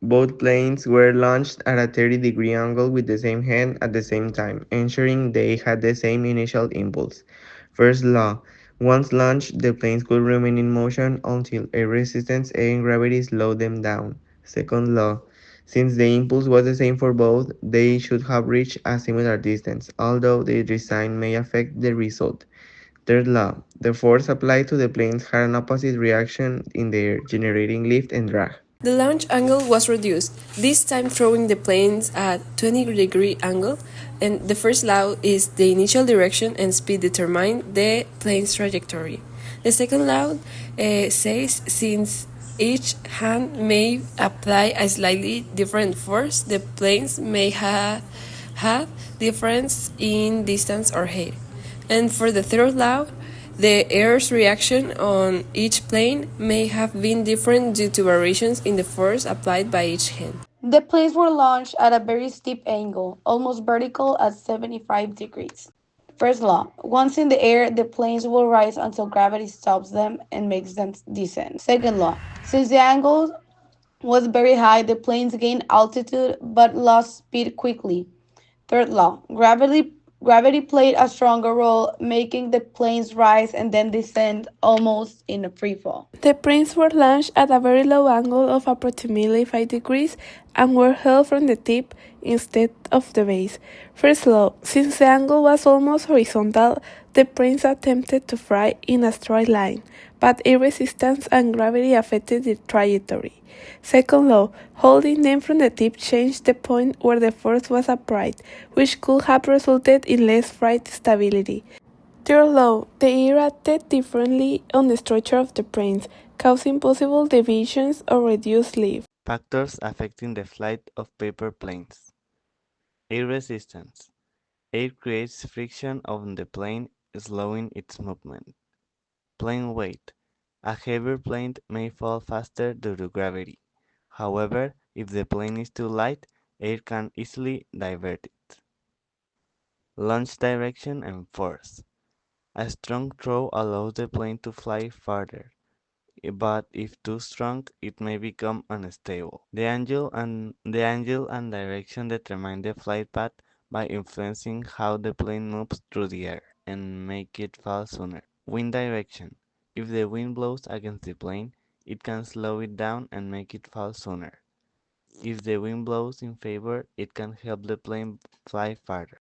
Both planes were launched at a 30-degree angle with the same head at the same time, ensuring they had the same initial impulse. First law: once launched, the planes could remain in motion until air resistance and gravity slowed them down. Second law: since the impulse was the same for both, they should have reached a similar distance, although the design may affect the result. Third law: the force applied to the planes had an opposite reaction in the air, generating lift and drag. The launch angle was reduced, this time throwing the planes at 20-degree angle, and the first law is the initial direction and speed determine the plane's trajectory. The second law says since each hand may apply a slightly different force, the planes may have difference in distance or height. And for the third law, the air's reaction on each plane may have been different due to variations in the force applied by each hand. The planes were launched at a very steep angle, almost vertical at 75 degrees. First law: once in the air, the planes will rise until gravity stops them and makes them descend. Second law: since the angle was very high, the planes gained altitude but lost speed quickly. Third law: gravity played a stronger role, making the planes rise and then descend almost in a free fall. The planes were launched at a very low angle of approximately 5 degrees and were held from the tip instead of the base. First law: since the angle was almost horizontal, the planes attempted to fly in a straight line, but air resistance and gravity affected the trajectory. Second law: holding them from the tip changed the point where the force was applied, which could have resulted in less flight stability. Third law: the air acted differently on the structure of the planes, causing possible deviations or reduced lift. Factors affecting the flight of paper planes. Air resistance. Air creates friction on the plane, slowing its movement. Plane weight. A heavier plane may fall faster due to gravity. However, if the plane is too light, air can easily divert it. Launch direction and force. A strong throw allows the plane to fly farther, but if too strong, it may become unstable. The angle and direction determine the flight path by influencing how the plane moves through the air and make it fall sooner. Wind direction. If the wind blows against the plane, it can slow it down and make it fall sooner. If the wind blows in favor, it can help the plane fly farther.